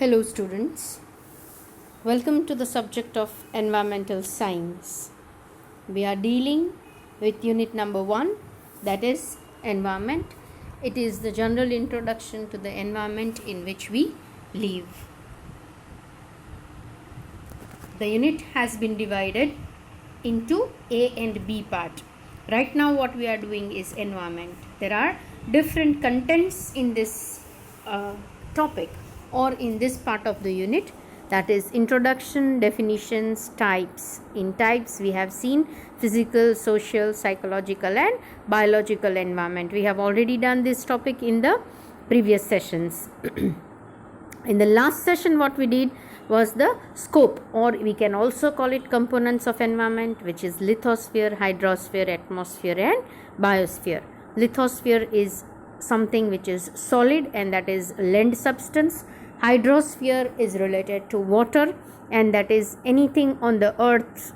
Hello students, welcome to the subject of environmental science. We are dealing with unit number 1, that is environment. It is the general introduction to the environment in which we live. The unit has been divided into A and B part. Right now what we are doing is environment. There are different contents in this topic or in this part of the unit, that is introduction, definitions, types. In types we have seen physical, social, psychological and biological environment. We have already done this topic in the previous sessions. In the last session what we did was the scope, or we can also call it components of environment, which is lithosphere, hydrosphere, atmosphere and biosphere. Lithosphere is something which is solid and that is land substance. Hydrosphere is related to water and that is anything on the earth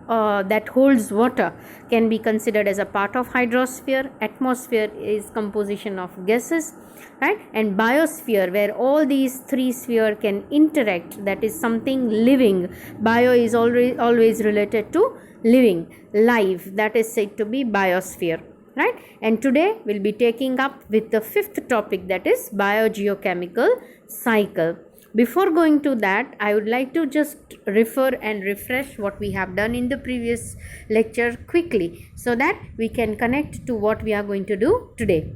that holds water can be considered as a part of hydrosphere. Atmosphere is composition of gases, right? And biosphere, where all these three spheres can interact, that is something living. Bio is always related to living, life, that is said to be biosphere, right? And today we'll be taking up with the fifth topic, that is biogeochemical cycle. Before going to that, I would like to just refer and refresh what we have done in the previous lecture quickly so that we can connect to what we are going to do today.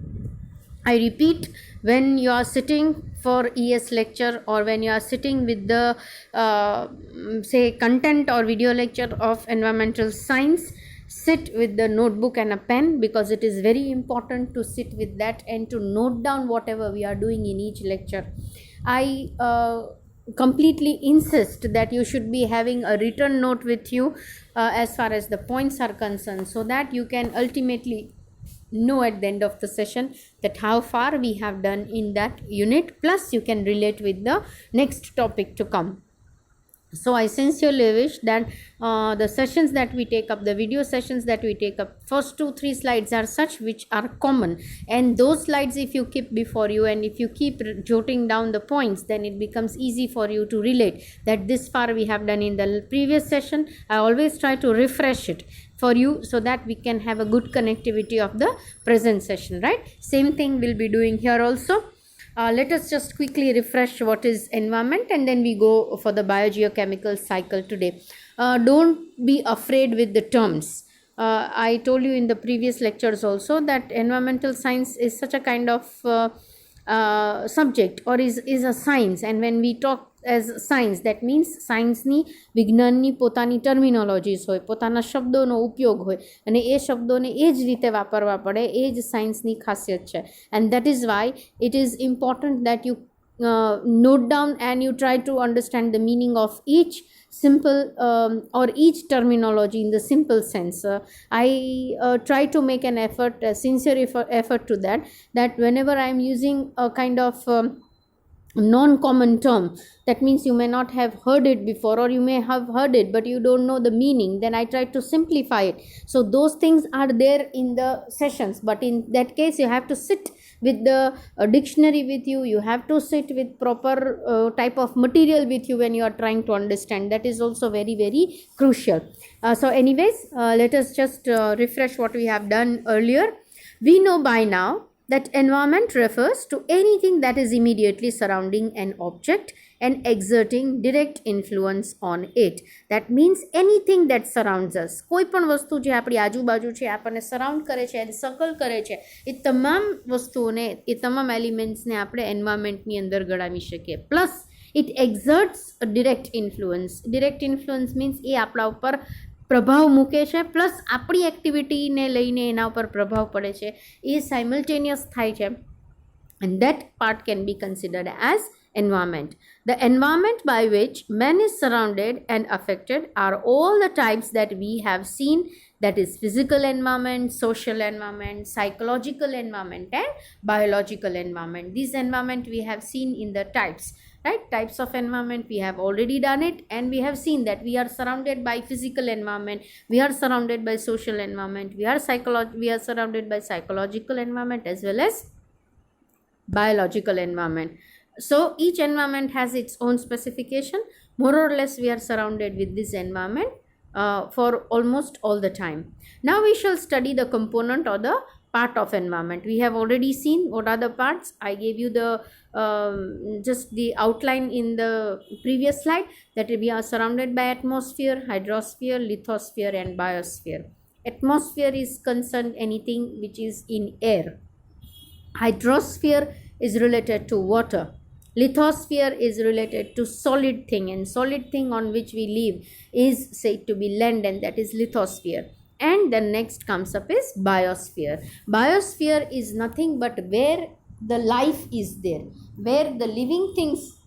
I repeat, when you are sitting for ES lecture or when you are sitting with the say content or video lecture of environmental science, sit with the notebook and a pen, because it is very important to sit with that and to note down whatever we are doing in each lecture. I completely insist that you should be having a written note with you as far as the points are concerned, so that you can ultimately know at the end of the session that how far we have done in that unit, plus you can relate with the next topic to come. So I sincerely wish that the sessions that we take up, the video sessions that we take up, first 2-3 slides are such which are common, and those slides if you keep before you and if you keep jotting down the points, then it becomes easy for you to relate that this far we have done in the previous session. I always try to refresh it for you so that we can have a good connectivity of the present session, right? Same thing we'll be doing here also. Let us just quickly refresh what is environment and then we go for the biogeochemical cycle today. Don't be afraid with the terms. I told you in the previous lectures also that environmental science is such a kind of subject or is a science, and when we talk as science, that means સાયન્સની વિજ્ઞાનની પોતાની terminologies હોય, પોતાના શબ્દોનો ઉપયોગ હોય અને એ શબ્દોને એ જ રીતે વાપરવા પડે, એ જ સાયન્સની ખાસિયત છે. And that is why it is important that you note down and you try to understand the meaning of each simple or each terminology in the simple sense. I try to make an effort, a sincere effort to that whenever I am using a kind of non-common term, that means you may not have heard it before, or you may have heard it but you don't know the meaning, then I try to simplify it. So those things are there in the sessions, but in that case you have to sit with the dictionary with you, you have to sit with proper type of material with you when you are trying to understand. That is also very, very crucial. So anyways, let us just refresh what we have done earlier. We know by now that environment refers to anything that is immediately surrounding an object and exerting direct influence on it. That means anything that surrounds us. કોઈ પણ વસ્તુ જે આપણી આજુબાજુ છે, આપણને surround કરે છે, સર્કલ કરે છે, એ તમામ વસ્તુઓને, એ તમામ એલિમેન્ટ્સને આપણે એન્વાયરમેન્ટની અંદર ગણાવી શકીએ. Plus it exerts direct influence. Direct influence means એ આપણા ઉપર પ્રભાવ મૂકે છે, પ્લસ આપણી એક્ટિવિટીને લઈને એના ઉપર પ્રભાવ પડે છે, એ સાયમલ્ટેનિયસ થાય છે, and that part can be considered as environment. The environment by which man is surrounded and affected are all the types that we have seen, that is physical environment, social environment, psychological environment and biological environment. This environment we have seen in the types, right? Types of environment we have already done it, and we have seen that we are surrounded by physical environment, we are surrounded by social environment, we are surrounded by psychological environment as well as biological environment. So each environment has its own specification. More or less we are surrounded with this environment for almost all the time. Now we shall study the component or the part of environment. We have already seen what are the parts. I gave you the just the outline in the previous slide, that we are surrounded by atmosphere, hydrosphere, lithosphere and biosphere. Atmosphere is concerned anything which is in air. Hydrosphere is related to water. Lithosphere is related to solid thing, and solid thing on which we live is said to be land, and that is lithosphere. And then next comes up is biosphere. Biosphere is nothing but where the life is there, where the living things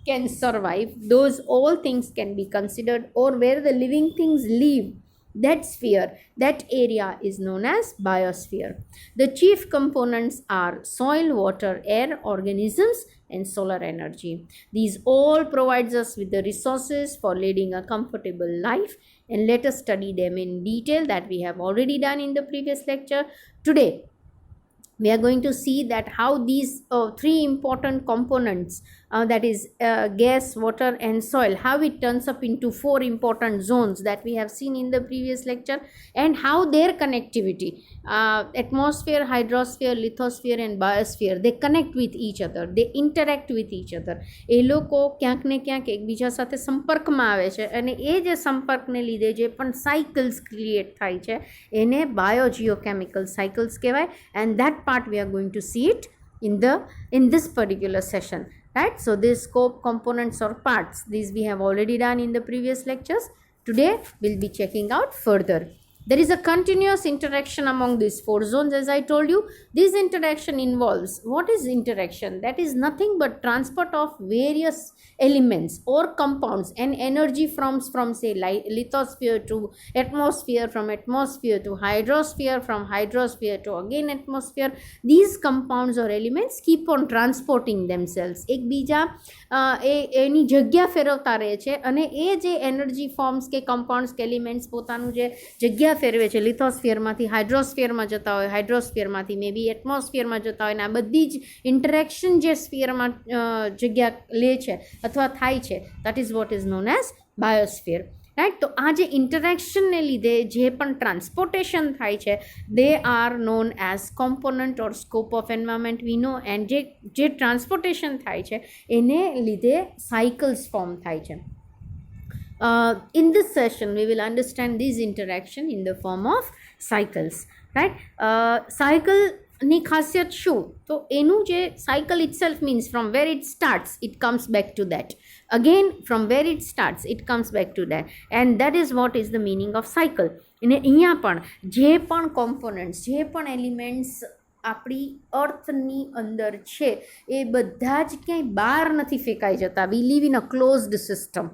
can survive, those all things can be considered, or where the living things live, that sphere, that area is known as biosphere. The chief components are soil, water, air, organisms and solar energy. These all provides us with the resources for leading a comfortable life, and let us study them in detail, that we have already done in the previous lecture. Today we are going to see that how these three important components, that is gas, water and soil, how it turns up into four important zones that we have seen in the previous lecture, and how their connectivity, atmosphere, hydrosphere, lithosphere and biosphere, they connect with each other, they interact with each other. એ લોકો ક્યાંક ને ક્યાંક એકબીજા સાથે સંપર્કમાં આવે છે, અને એ જે સંપર્કને લીધે જે પણ સાયકલ્સ ક્રિએટ થાય છે એને બાયોજિયોકેમિકલ સાયકલ્સ કહેવાય. And that part we are going to see it in this particular session, right? So this scope, components or parts, these we have already done in the previous lectures. Today we'll be checking out further. There is a continuous interaction among these four zones, as I told you. This interaction involves, what is interaction? That is nothing but transport of various elements or compounds and energy from say lithosphere to atmosphere, from atmosphere to hydrosphere, from hydrosphere to again atmosphere. These compounds or elements keep on transporting themselves. એકબીજા એની જગ્યા ફેરવતા રહે છે, અને એ જે energy forms કે compounds કે elements પોતાનું જે જગ્યા ફેરવે છે, લિથોસ્ફિયરમાંથી હાઇડ્રોસ્ફિયરમાં જતા હોય, હાઇડ્રોસ્ફિયરમાંથી મે બી એટમોસ્ફિયરમાં જતા હોય, અને આ બધી જ ઇન્ટરેક્શન જે સ્ફિયરમાં જગ્યા લે છે અથવા થાય છે, that is what is known as biosphere, right? તો આ જે ઇન્ટરેક્શનને લીધે જે પણ ટ્રાન્સપોર્ટેશન થાય છે, they are known as component or scope of environment, we know. and જે ટ્રાન્સપોર્ટેશન થાય છે એને લીધે સાયકલ્સ ફોર્મ થાય છે. In this session we will understand this interaction in the form of cycles, right? Cycle ની ખાસિયત શું? તો એનું જે cycle itself means from where it starts it comes back to that, again from where it starts it comes back to that, and that is what is the meaning of cycle. અને અહીંયા પણ જે પણ components, જે પણ elements આપણી અર્થની અંદર છે એ બધા જ ક્યાંય બહાર નથી ફેંકાઈ જતા. We live in a closed system.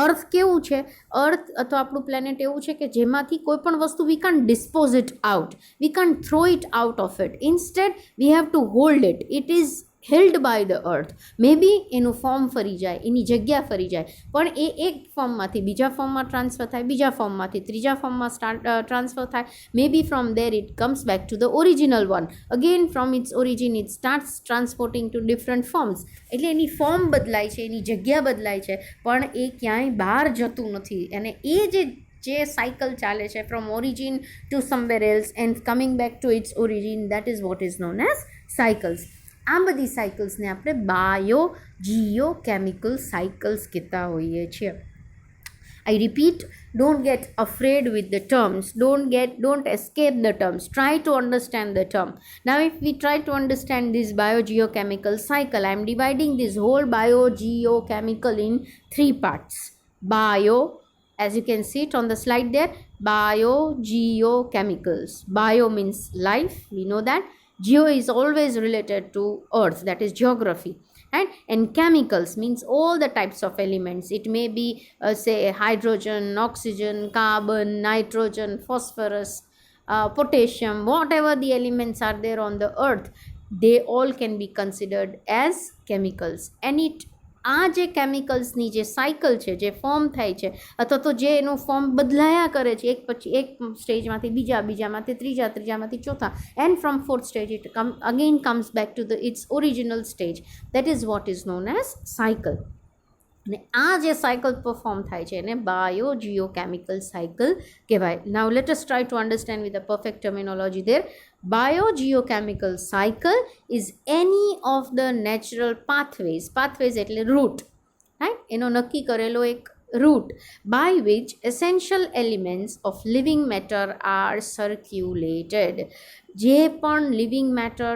Earth કેવું છે? અર્થ અથવા આપણું પ્લેનેટ એવું છે કે જેમાંથી કોઈ પણ વસ્તુ we can't dispose it out, we can't throw it out of it. Instead we have to hold it. It is held by the earth. May be એનું ફોર્મ ફરી જાય, એની જગ્યા ફરી જાય, પણ એ એક ફોર્મમાંથી બીજા ફોર્મમાં ટ્રાન્સફર થાય, બીજા ફોર્મમાંથી ત્રીજા ફોર્મમાં ટ્રાન્સફર થાય. May be from there it comes back to the original one. Again from its origin it starts transporting to different forms. એટલે એની ફોર્મ બદલાય છે, એની જગ્યા બદલાય છે, પણ એ ક્યાંય બહાર જતું નથી. અને એ જે સાયકલ ચાલે છે from origin to somewhere else and coming back to its origin, that is what is known as cycles. આ બધી સાયકલ્સને આપણે બાયો જીઓ કેમિકલ સાયકલ્સ કહેતા હોઈએ છીએ. I repeat, don't get afraid with the terms. Don't escape the terms. Try to understand the term. Now, if we try to understand this biogeochemical cycle, I am dividing this whole biogeochemical in three parts. Bio, as you can see it on the slide there, biogeochemicals. Bio means life, we know that. Geo is always related to earth, that is geography. And chemicals means all the types of elements. It may be say hydrogen, oxygen, carbon, nitrogen, phosphorus, potassium, whatever the elements are there on the earth, they all can be considered as chemicals. And it આ જે કેમિકલ્સની જે cycle છે, જે form થાય છે અથવા તો જે એનું ફોર્મ બદલાયા કરે છે એક પછી એક સ્ટેજમાંથી બીજા, બીજામાંથી ત્રીજા, ત્રીજામાંથી ચોથા, and from fourth stage it again comes back to the its original stage. That is what is known as cycle. અને આ જે સાયકલ પરફોર્મ થાય છે એને બાયોજિયોકેમિકલ સાયકલ કહેવાય. Now let us try to understand with a perfect terminology there. Biogeochemical cycle is any of the natural pathways એટલે route, right, એનો નક્કી કરેલો એક route by which essential elements of living matter are circulated. જે પણ living matter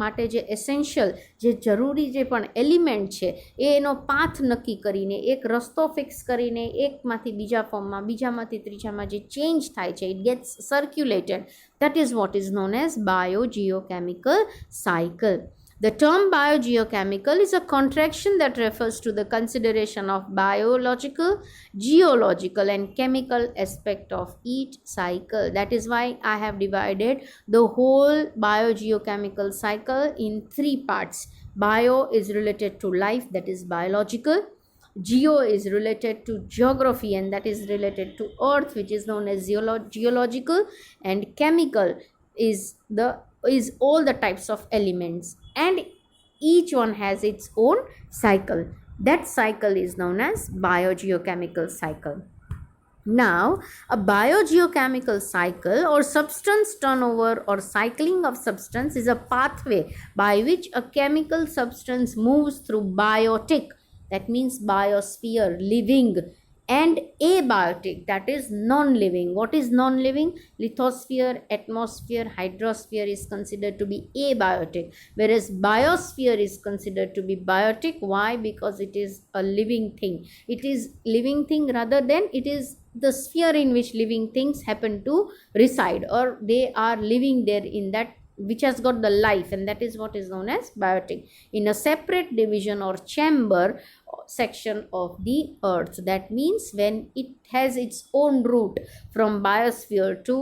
માટે જે essential, જે જરૂરી જે પણ એલિમેન્ટ છે એ એનો પાથ નક્કી કરીને, એક રસ્તો ફિક્સ કરીને એકમાંથી બીજા ફોર્મમાં, બીજામાંથી ત્રીજામાં જે ચેન્જ થાય છે, it gets circulated. That is what is known as biogeochemical cycle. The term biogeochemical is a contraction that refers to the consideration of biological, geological and chemical aspect of each cycle. That is why I have divided the whole biogeochemical cycle in 3 parts. Bio is related to life, that is biological. Geo is related to geography and that is related to earth, which is known as geological, and chemical is all the types of elements, and each one has its own cycle. That cycle is known as biogeochemical cycle. Now, a biogeochemical cycle or substance turnover or cycling of substance is a pathway by which a chemical substance moves through biotic, that means biosphere, living, and abiotic, that is non-living. What is non-living? Lithosphere, atmosphere, hydrosphere is considered to be abiotic, whereas biosphere is considered to be biotic. Why? Because it is a living thing. It is living thing rather than it is the sphere in which living things happen to reside, or they are living there in that which has got the life, and that is what is known as biotic, in a separate division or chamber section of the earth. That means when it has its own route from biosphere to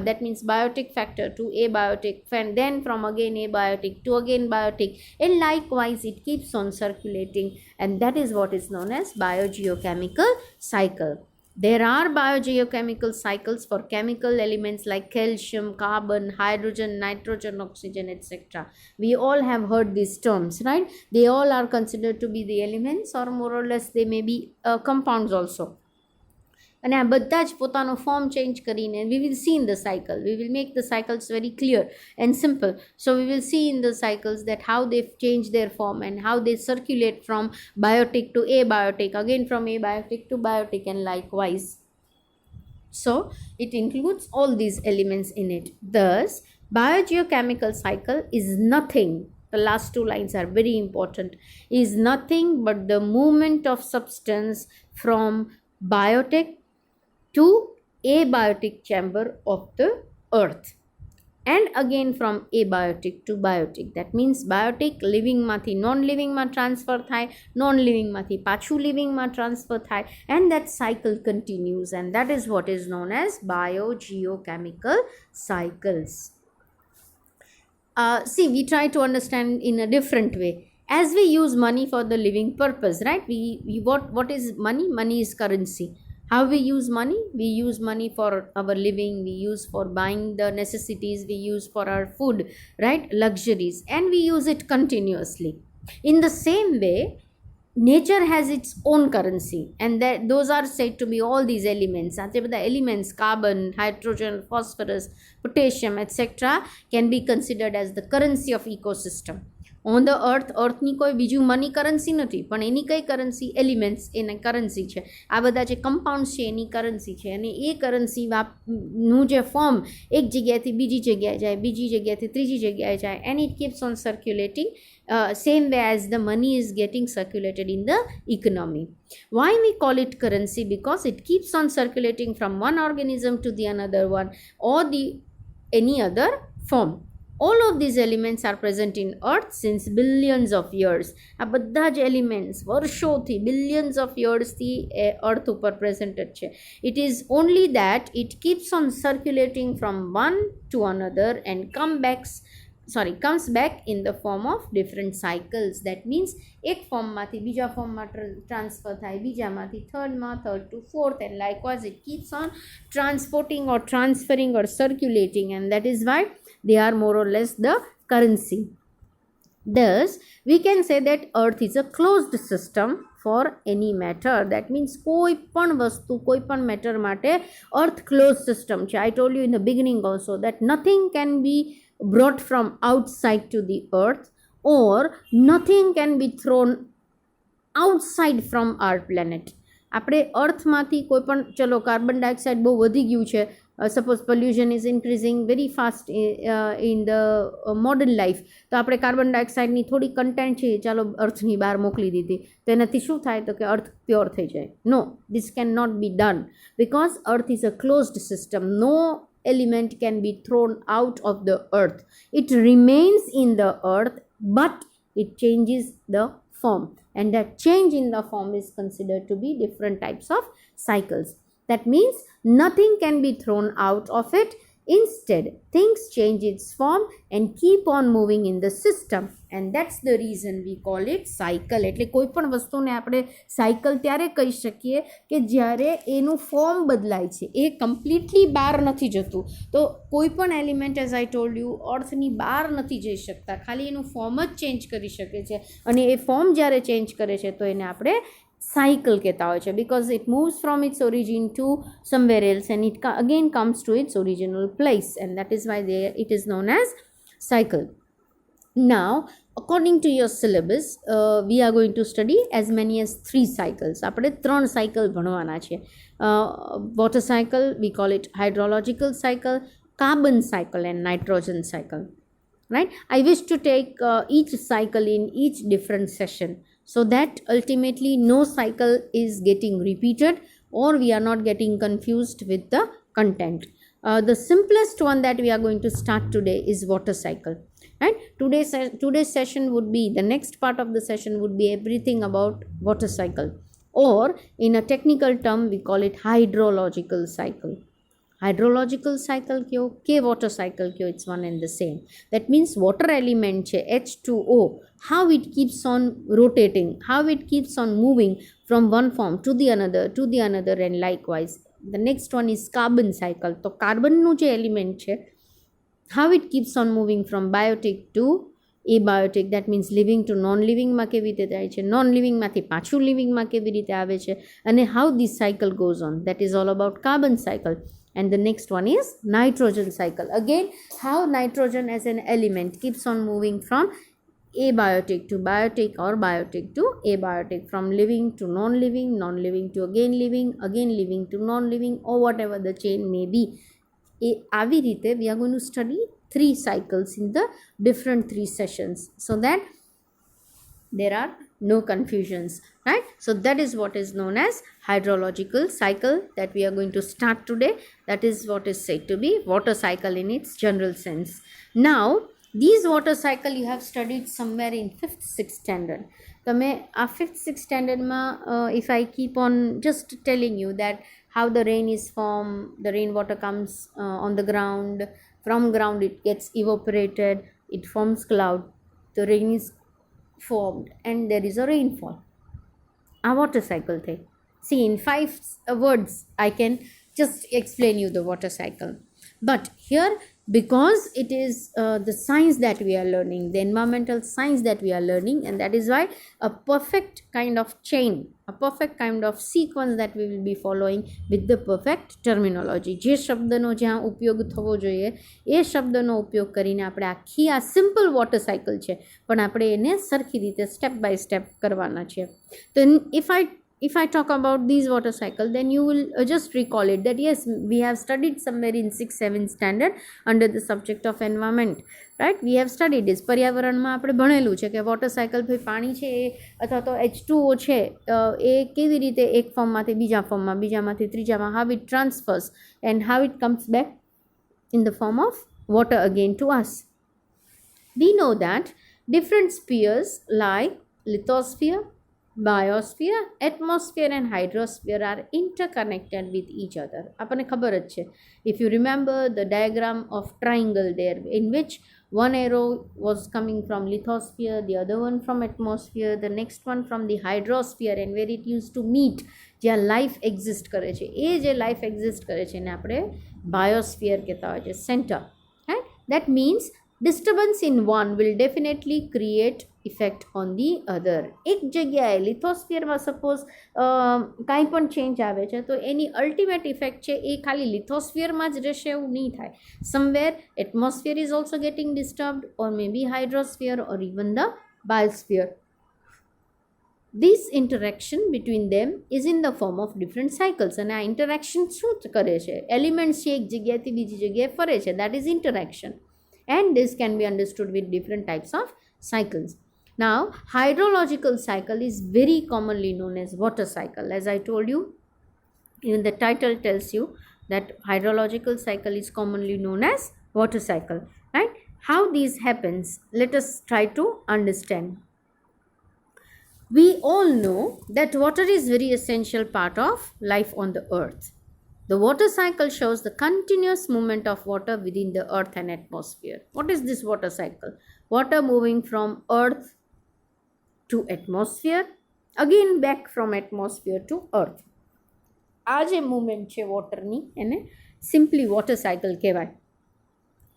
that means biotic factor to abiotic, and then from again abiotic to again biotic, and likewise it keeps on circulating, and that is what is known as biogeochemical cycle. There are biogeochemical cycles for chemical elements like calcium, carbon, hydrogen, nitrogen, oxygen, etc. We all have heard these terms, right? They all are considered to be the elements, or more or less they may be compounds also. અને આ બધા જ પોતાનો form change કરીને we will see in the cycle, we will make the cycles very clear and simple. So we will see in the cycles that how they change their form and how they circulate from biotic to abiotic, again from abiotic to biotic, and likewise. So it includes all these elements in it. Thus, biogeochemical cycle is nothing, the last 2 lines are very important, is nothing but the movement of substance from biotic to abiotic chamber of the earth, and again from abiotic to biotic. That means biotic living mathi non living ma transfer thai, non living mathi pachu living ma transfer thai, and that cycle continues, and that is what is known as biogeochemical cycles. See, we try to understand in a different way. As we use money for the living purpose, right? What is money? Money is currency. How we use money? We use money for our living, we use for buying the necessities, we use for our food, right? Luxuries, and we use it continuously. In the same way, nature has its own currency, and those are said to be all these elements. The elements, carbon, hydrogen, phosphorus, potassium, etc. can be considered as the currency of ecosystem. On the અર્થની કોઈ બીજું money currency નથી, પણ એની કઈ currency? Elements એના currency છે. આ બધા જે કમ્પાઉન્ડ્સ છે એની કરન્સી છે, અને એ કરન્સીનું જે ફોર્મ એક જગ્યાએથી બીજી જગ્યાએ જાય, બીજી જગ્યાએથી ત્રીજી જગ્યાએ જાય, and it keeps on circulating same way as the money is getting circulated in the economy. Why we call it currency? Because it keeps on circulating from one organism to the another one, or any other form. All of these elements are present in earth since billions of years. આ બધા જ elements વર્ષોથી, billions of yearsથી earth ઉપર presented છે. It is only that it keeps on circulating from one to another and comes back in the form of different cycles. That means એક ફોર્મમાંથી બીજા ફોર્મમાં transfer થાય, બીજામાંથી થર્ડમાં, third to fourth, and likewise it keeps on transporting or transferring or circulating, and that is why they are more or less the currency. Thus we can say that earth is a closed system for any matter. That means કોઈ પણ વસ્તુ, કોઈ પણ matter માટે earth closed system છે. I told you in the beginning also that nothing can be brought from outside to the earth, or nothing can be thrown outside from our planet. આપણે અર્થમાંથી કોઈ પણ, ચલો કાર્બન ડાયોક્સાઇડ બહુ વધી ગયું છે, suppose pollution is increasing very fast in the modern life, તો આપણે કાર્બન ડાયોક્સાઇડની થોડી કન્ટેન્ટ છે ચાલો અર્થની બહાર મોકલી દીધી, તો એનાથી શું થાય તો કે અર્થ પ્યોર થઈ જાય. No, this can not be done because earth is a closed system. No element can be thrown out of the earth. It remains in the earth, but it changes the form, and that change in the form is considered to be different types of cycles. That means nothing can be thrown out of it. Instead, things change its form and keep on moving in the system, and that's the reason we call it cycle. એટલે કોઈ પણ વસ્તુને આપણે cycle ત્યારે કહી શકીએ કે જ્યારે એનું ફોર્મ બદલાય છે, એ કમ્પ્લીટલી બહાર નથી જતું. તો કોઈ પણ element, as I told you, અર્થની બહાર નથી જઈ શકતા, ખાલી એનું ફોર્મ જ ચેન્જ કરી શકે છે, અને એ ફોર્મ જ્યારે ચેન્જ કરે છે તો એને આપણે cycle કહેતા હોય છે, because it moves from its origin to somewhere else and it again comes to its original place, and that is why it is known as cycle. Now, according to your syllabus, we are going to study as many as 3 cycles. આપણે 3 cycle ભણવાના છે. Water cycle, we call it hydrological cycle, carbon cycle and nitrogen cycle. Right? I wish to take each cycle in each different session, so that ultimately no cycle is getting repeated or we are not getting confused with the content. The simplest one that we are going to start today is water cycle. Right? Today's session would be, the next part of the session would be everything about water cycle, or in a technical term we call it hydrological cycle. Hydrological cycle kyo ke water cycle kyo, it's one and the same. That means water element che H2O, how it keeps on rotating, how it keeps on moving from one form to the another, and likewise the next one is carbon cycle. So carbon nu je element che, how it keeps on moving from biotic to abiotic, that means living to non-living માં કેવી રીતે જાય છે, non-living માંથી પાછું living માં કેવી રીતે આવે છે, અને how this cycle goes on, that is all about carbon cycle. And the next one is nitrogen cycle. Again, how nitrogen as an element keeps on moving from abiotic to biotic, or biotic to abiotic, from living to non-living, non-living to again living to non-living, or whatever the chain may be. આવી રીતે we are going to study 3 cycles in the different 3 sessions, so that there are no confusions, right? So that is what is known as hydrological cycle that we are going to start today. That is what is said to be water cycle in its general sense. Now, these water cycle you have studied somewhere in 5th 6th standard. તમે આ 5th 6th standard માં, if I keep on just telling you that how the rain is formed, the rainwater comes on the ground, from ground it gets evaporated, it forms cloud, the rain is formed and there is a rainfall. A water cycle thing. See, in 5 words I can just explain you the water cycle, but here, because it is the science that we are learning, the environmental science that we are learning, and that is why a perfect kind of chain, a perfect kind of sequence that we will be following with the perfect terminology. જે શબ્દનો જ્યાં ઉપયોગ થવો જોઈએ એ શબ્દનો ઉપયોગ કરીને આપણે આખી આ સિમ્પલ વોટર સાયકલ છે, પણ આપણે એને સરખી રીતે સ્ટેપ બાય સ્ટેપ કરવાના છે. તો if I talk about these water cycle, then you will just recall it that yes, we have studied somewhere in 6th 7th standard under the subject of environment, right? We have studied this. પર્યાવરણમાં આપણે ભણેલું છે કે water cycle ભાઈ પાણી છે અથવા તો H2O છે એ કેવી રીતે એક ફોર્મમાંથી બીજા ફોર્મમાં, બીજામાંથી ત્રીજામાં, how it transfers and how it comes back in the form of water again to us. We know that different spheres like lithosphere, biosphere, atmosphere and hydrosphere are interconnected with each other. આપણને ખબર જ છે. If you remember the diagram of triangle there, in which One arrow was coming from lithosphere, the other one from atmosphere, the next one from the hydrosphere, and where it used to meet, જ્યાં life exist કરે છે, એ જે life exist કરે છે એને આપણે biosphere કહેતા હોય છે, centre. Right, that means disturbance in one will definitely create effect on the other. એક જગ્યાએ લિથોસ્ફિયરમાં સપોઝ કાંઈ પણ ચેન્જ આવે છે તો એની અલ્ટિમેટ ઇફેક્ટ છે એ ખાલી લિથોસ્ફિયરમાં જ રહેશે એવું નહીં થાય. Somewhere atmosphere is also getting disturbed, or may be hydrosphere, or even the biosphere. This interaction between them is in the form of different cycles. અને આ ઇન્ટરેક્શન શું કરે છે? એલિમેન્ટ્સ છે એક જગ્યાએથી બીજી જગ્યાએ ફરે છે, that is interaction. And this can be understood with different types of cycles. Now, hydrological cycle is very commonly known as water cycle. As I told you, even the title tells you that hydrological cycle is commonly known as water cycle. Right? How this happens, let us try to understand. We all know that water is very essential part of life on the earth. The water cycle shows the continuous movement of water within the earth and atmosphere. What is this water cycle? Water moving from earth to atmosphere, again back from atmosphere to earth. આ જે movement છે વોટરની એને simply water cycle કહેવાય.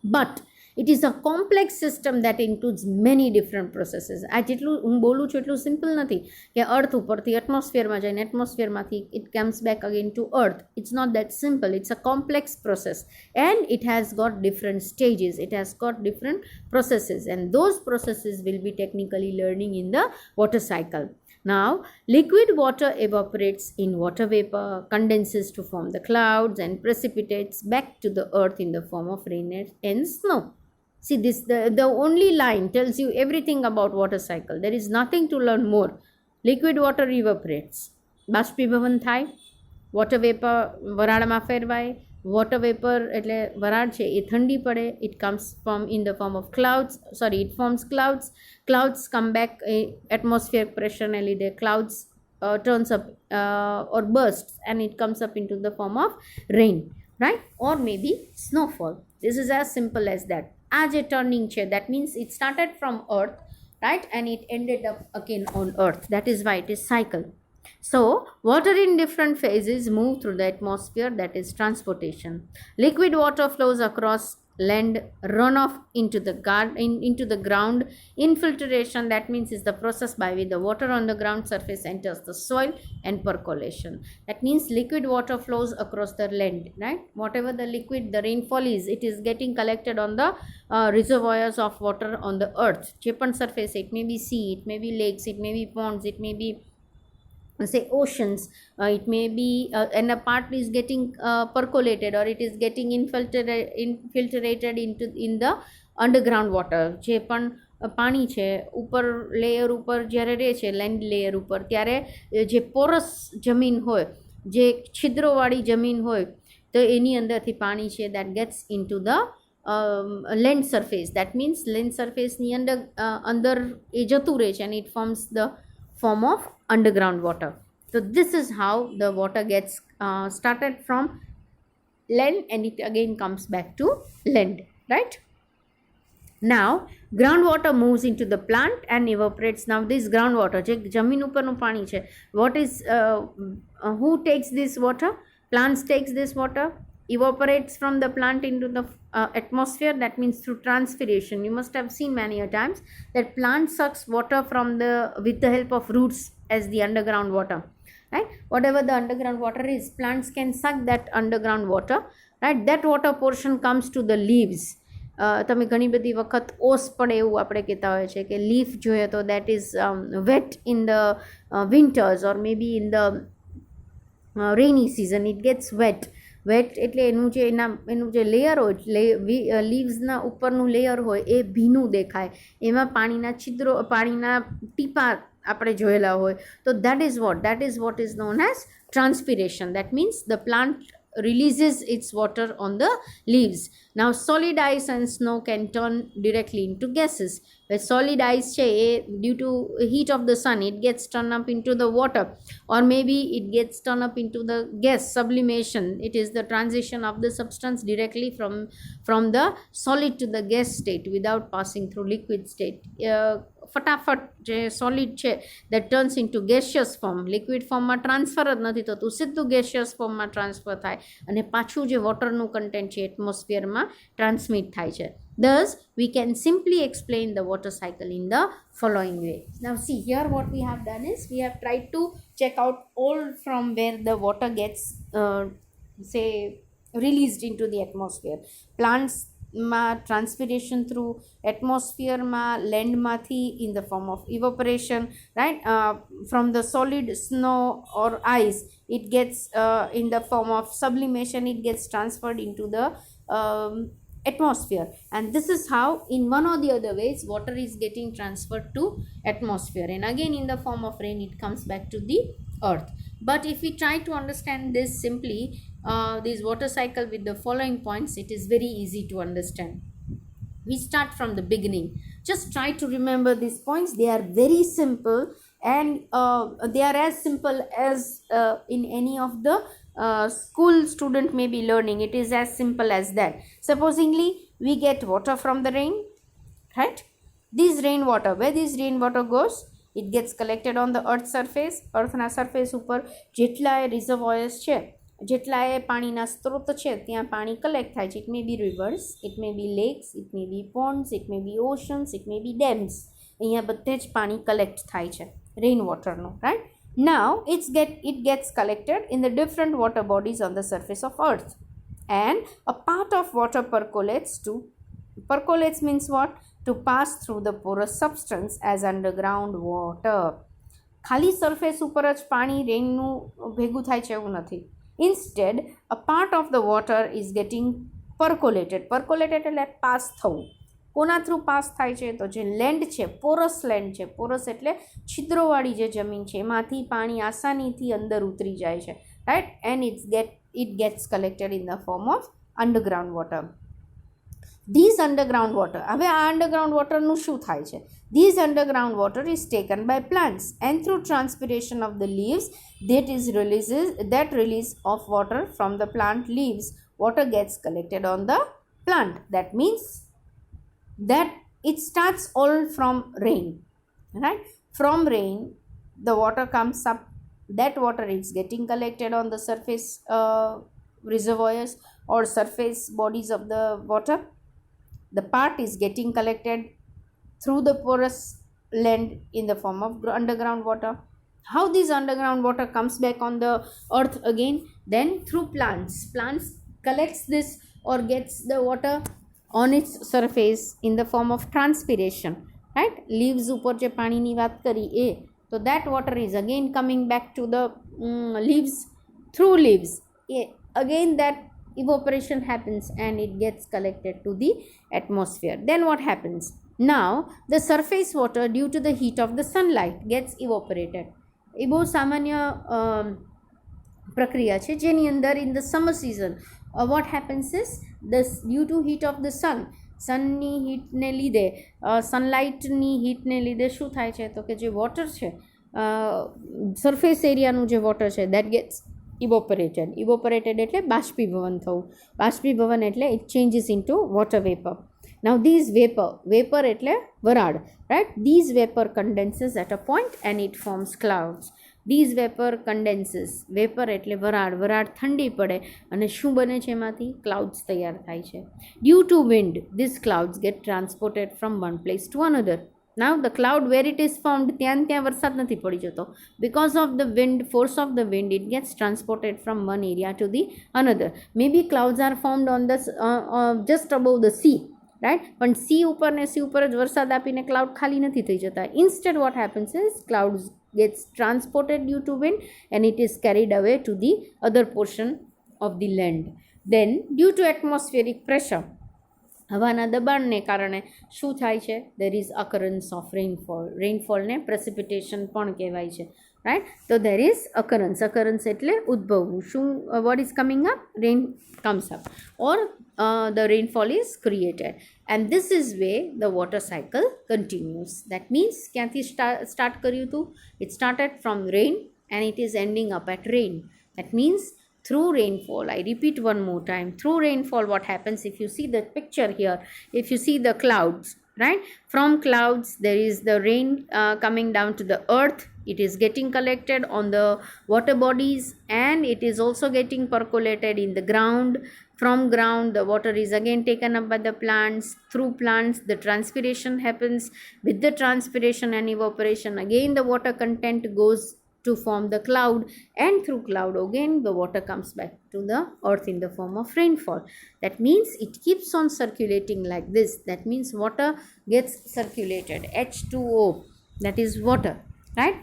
But it is a complex system that includes many different processes. આ જેટલું હું બોલું છું એટલું સિમ્પલ નથી કે અર્થ ઉપરથી એટમોસ્ફિયરમાં જઈને એટમોસ્ફિયરમાંથી it comes back again to earth. It's not that simple. It's a complex process and it has got different stages. It has got different processes, and those processes will be technically learning in the water cycle. Now, liquid water evaporates in water vapor, condenses to form the clouds, and precipitates back to the earth in the form of rain and snow. See this, the only line tells you everything about water cycle. There is nothing to learn more. Liquid water evaporates. બાષ્પીભવન થાય, water vapor વરાળમાં ફેરવાય, water vapor એટલે વરાળ છે એ ઠંડી પડે, it comes from in the form of clouds, it forms clouds come back, atmospheric pressure ને લીધે clouds turns up or bursts and it comes up into the form of rain, right, or maybe snowfall. This is as simple as that. આ જે turning છે, that means it started from earth, right, and it ended up again on earth. That is why it is cycle. So, water in different phases move through the atmosphere, that is transportation. Liquid water flows across land, run off into the ground. Infiltration, that means is the process by which the water on the ground surface enters the soil, and percolation. That means liquid water flows across the land, right? Whatever the liquid, the rainfall is, it is getting collected on the reservoirs of water on the earth. જે પણ surface, it may be sea, it may be lakes, it may be ponds, it may be say oceans, it may be and a part is getting percolated or it is getting infiltrated into in the underground water. જે પણ પાણી છે ઉપર layer ઉપર જ્યારે રહે છે, land layer ઉપર, ત્યારે જે પોરસ જમીન હોય, જે છિદ્રોવાળી જમીન હોય, તો એની અંદરથી પાણી છે that gets into the land surface. That means land surface ની અંદર એ જતું રહે છે and it forms the form of underground water. So this is how the water gets started from land and it again comes back to land, right? Now, groundwater moves into the plant and evaporates. Now, this groundwater, જે જમીન ઉપરનું પાણી છે, what is who takes this water? Plants takes this water, evaporates from the plant into the atmosphere. That means through transpiration. You must have seen many a times that plant sucks water from with the help of roots as the underground water, right? Whatever the underground water is, plants can suck that underground water, right? That water portion comes to the leaves. તમે ઘણી બધી વખત ઓસ પડે એવું આપણે કહેતા હોય છે કે લીફ જોઈએ તો that is wet in the winters or maybe in the rainy season it gets wet એટલે એનું જે લેયર હોય, લીવ્સના ઉપરનું લેયર હોય એ ભીનું દેખાય, એમાં પાણીના છિદ્રો, પાણીના ટીપા આપણે જોયેલા હોય, તો that is what is known as transpiration. That means the plant releases its water on the leaves. Now, solid ice and snow can turn directly into gases. where solid ice છે એ due to heat of the sun it gets turned up into the water, or maybe it gets turned up into the gas sublimation. It is the transition of the substance directly from the solid to the gas state without passing through liquid state. ફટાફટ જે solid છે that turns into gaseous form, liquid ફોર્મમાં transfer જ નથી થતું, સીધું gaseous ફોર્મમાં transfer થાય અને પાછું જે વોટરનું કન્ટેન્ટ છે એટમોસ્ફિયરમાં ટ્રાન્સમિટ થાય છે. Thus, we can simply explain the water cycle in the following way. Now see here what we have done is we have tried to check out all from where the water gets say released into the atmosphere. Plants transpiration through atmosphere landમાંથી in the form of evaporation, right? From the solid snow or ice it gets in the form of sublimation, it gets transferred into the atmosphere, and this is how in one or the other ways water is getting transferred to atmosphere, and again in the form of rain it comes back to the earth. But if we try to understand this simply, this water cycle with the following points, it is very easy to understand. We start from the beginning. Just try to remember these points. They are very simple, and they are as simple as in any of the school student may be learning. It is as simple as that. Supposingly we get water from the rain, right? This rainwater, where this rainwater goes, it gets collected on the earth surface. earthના surface ઉપર જેટલાએ reservoirs છે, જેટલાએ પાણીના સ્ત્રોત છે ત્યાં પાણી collect થાય છે. It may be rivers, it may be lakes, it may be ponds, it may be oceans, it may be dams. અહીંયા બધે જ પાણી કલેક્ટ થાય છે રેઇનવોટરનું, right? Now it gets collected in the different water bodies on the surface of earth, and a part of water percolates means what? To pass through the porous substance as underground water. ખાલી surface ઉપર જ પાણી રેનનું ભેગું થાય છે એવું નથી. Instead, a part of the water is getting percolated. Percolated એટલે પાસ થવું. કોના થ્રુ પાસ થાય છે? તો જે લેન્ડ છે, પોરસ લેન્ડ છે, પોરસ એટલે છિદ્રોવાળી જે જમીન છે એમાંથી પાણી આસાનીથી અંદર ઉતરી જાય છે, right? And it gets collected in the form of underground water. These underground water, હવે આ underground waterનું શું થાય છે? These underground water is taken by plants, and through transpiration of the leaves that release of water from the plant leaves, water gets collected on the plant. That means that it starts all from rain, right? From rain the water comes up, that water is getting collected on the surface reservoirs or surface bodies of the water. The part is getting collected through the porous land in the form of underground water. How this underground water comes back on the earth again? Then through plants collects this or gets the water on its surface in the form of transpiration, right? Leaves ઉપર જે પાણીની વાત કરી એ, so that water is again coming back to the leaves, through leaves. Again that evaporation happens and it gets collected to the atmosphere. Then what happens? Now the surface water, due to the heat of the sunlight, gets evaporated. એ બહુ સામાન્ય પ્રક્રિયા છે જેની અંદર in the summer season what happens is this, due to heat of the સનની હીટને લીધે, સનલાઇટની હીટને લીધે શું થાય છે? તો કે જે વોટર છે સરફેસ એરિયાનું જે વોટર છે that gets evaporated એટલે બાષ્પીભવન થવું. બાષ્પીભવન એટલે it changes into water vapor. Now these vapor એટલે વરાળ, right? These vapor condenses at a point and it forms clouds. These vapor condenses, vapor એટલે વરાળ ઠંડી પડે અને શું બને છે? એમાંથી clouds તૈયાર થાય છે. Due to wind, these clouds get transported from one place to another. Now the cloud where it is formed, ત્યાં વરસાદ નથી પડી જતો. Because of the wind, force of the wind, it gets transported from one area to the another. Maybe clouds are formed on the just above the sea, right? પણ sea ઉપર ને sea ઉપર જ વરસાદ આપીને cloud ખાલી નથી થઈ જતા. Instead what happens is clouds gets transported due to wind and it is carried away to the other portion of the land. Then due to atmospheric pressure, હવાના દબાણને કારણે શું થાય છે? There is occurrence of rainfall. રેનફોલને precipitation પણ કહેવાય છે, રાઈટ? તો દેર ઇઝ અકરન્સ એટલે ઉદ્ભવવું. શું what is coming up? Rain comes up or the rainfall is created, and this is where the water cycle continues. That means ક્યાંથી start કર્યું હતું? It started from rain and it is ending up at rain. That means through rainfall, I repeat one more time, through rainfall what happens? If you see the picture here, if you see the clouds, right, from clouds there is the rain coming down to the earth. It is getting collected on the water bodies and it is also getting percolated in the ground. From ground the water is again taken up by the plants. Through plants the transpiration happens. With the transpiration and evaporation again the water content goes to form the cloud, and through cloud again the water comes back to the earth in the form of rainfall. That means it keeps on circulating like this. That means water gets circulated. H2O, that is water, right?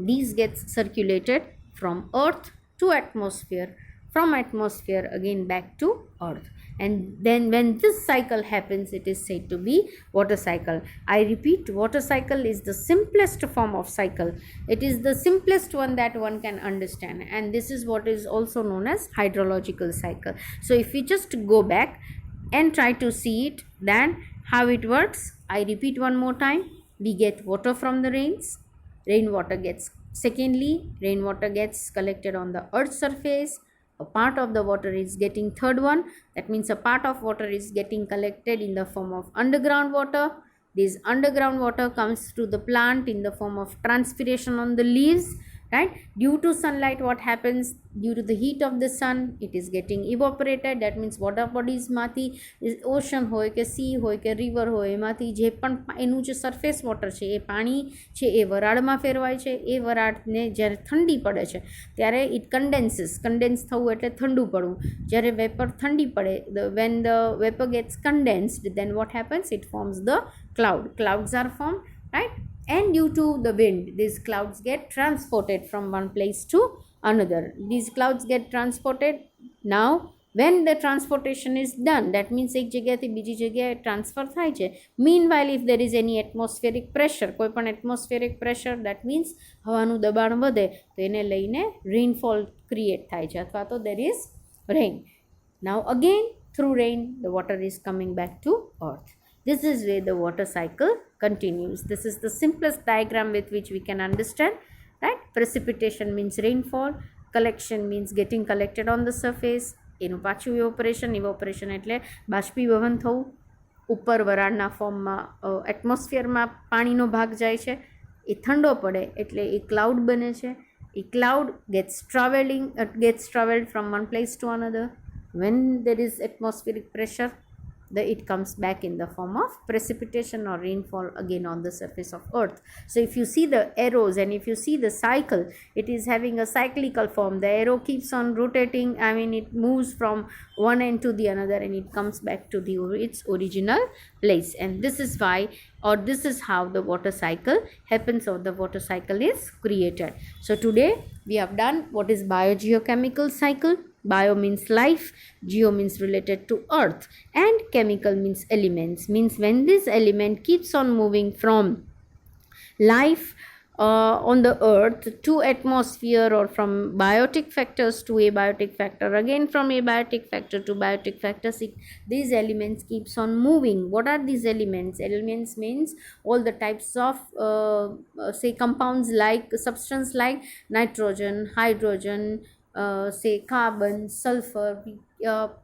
These gets circulated from earth to atmosphere, from atmosphere again back to earth, and then when this cycle happens it is said to be water cycle. I repeat, water cycle is the simplest form of cycle. It is the simplest one that one can understand, and this is what is also known as hydrological cycle. So if we just go back and try to see it, then how it works, I repeat one more time. We get water from the rains. Rainwater gets, secondly, rainwater gets collected on the earth's surface. A part of the water is getting, third one, that means a part of water is getting collected in the form of underground water. This underground water comes to the plant in the form of transpiration on the leaves, right? Due to sunlight what happens? Due to the heat of the sun it is getting evaporated. That means water bodies માંથી, ocean હોય કે C હોય કે river હોય, એમાંથી જે પણ એનું જે સરફેસ વોટર છે એ પાણી છે એ વરાળમાં ફેરવાય છે. એ વરાળને જ્યારે ઠંડી પડે છે ત્યારે ઇટ કન્ડેન્સ થવું એટલે ઠંડુ પડવું. જ્યારે વેપર ઠંડી પડે, when the vapor gets condensed, then what happens? It forms the clouds are formed, right? And due to the wind these clouds get transported from one place to another. These clouds get transported. Now when the transportation is done, that means એક જગ્યાથી બીજી જગ્યાએ transfer થાય છે. meanwhile if there is any atmospheric pressure, કોઈ પણ atmospheric pressure, that means હવાનું દબાણ વધે તો એને લઈને rainfall create થાય છે, અથવા તો there is rain. Now again through rain the water is coming back to earth. This is where the water cycle continues. This is the simplest diagram with which we can understand, right? Precipitation means rainfall, collection means getting collected on the surface, એનું પાછું evaporation એટલે બાષ્પીભવન થવું. ઉપર વરાળના ફોર્મમાં એટમોસ્ફિયરમાં પાણીનો ભાગ જાય છે, એ ઠંડો પડે એટલે એ ક્લાઉડ બને છે. એ cloud gets traveled from one place to another. When there is atmospheric pressure, it comes back in the form of precipitation or rainfall again on the surface of earth. So if you see the arrows and if you see the cycle, it is having a cyclical form. The arrow keeps on rotating. I mean it moves from one end to the another and it comes back to its original place. And this is why, or this is how the water cycle happens, or the water cycle is created. So today we have done what is biogeochemical cycle. Bio means life, geo means related to earth, and chemical means elements. Means when this element keeps on moving from life on the earth to atmosphere, or from biotic factors to abiotic factor, again from abiotic factor to biotic factors, these elements keeps on moving. What are these elements? Elements means all the types of say compounds, like substance like nitrogen, hydrogen, say carbon, sulfur,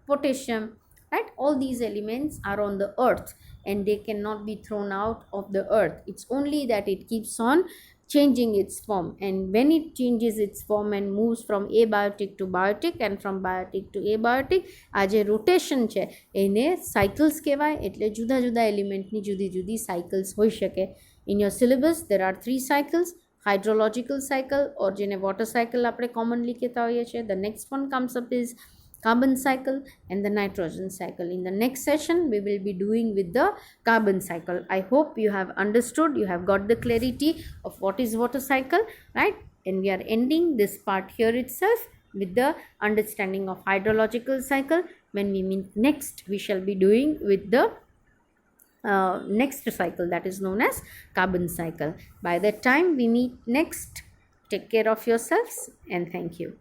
potassium, right? All these elements are on the earth and they cannot be thrown out of the earth. It's only that it keeps on changing its form, and when it changes its form and moves from abiotic to biotic and from biotic to abiotic, આ જે rotation છે એને cycles કહેવાય. એટલે જુદા જુદા એલિમેન્ટની જુદી જુદી સાયકલ્સ હોઈ શકે. In your syllabus there are 3 cycles: hydrological cycle, or જેને water cycle આપણે commonly કહેતા હોઈએ છીએ. The next one comes up is carbon cycle and the nitrogen cycle. In the next session we will be doing with the carbon cycle. I hope you have understood, you have got the clarity of what is water cycle, right? And we are ending this part here itself with the understanding of hydrological cycle. When we meet next, we shall be doing with the next cycle, that is known as carbon cycle. By the time we meet next, take care of yourselves and thank you.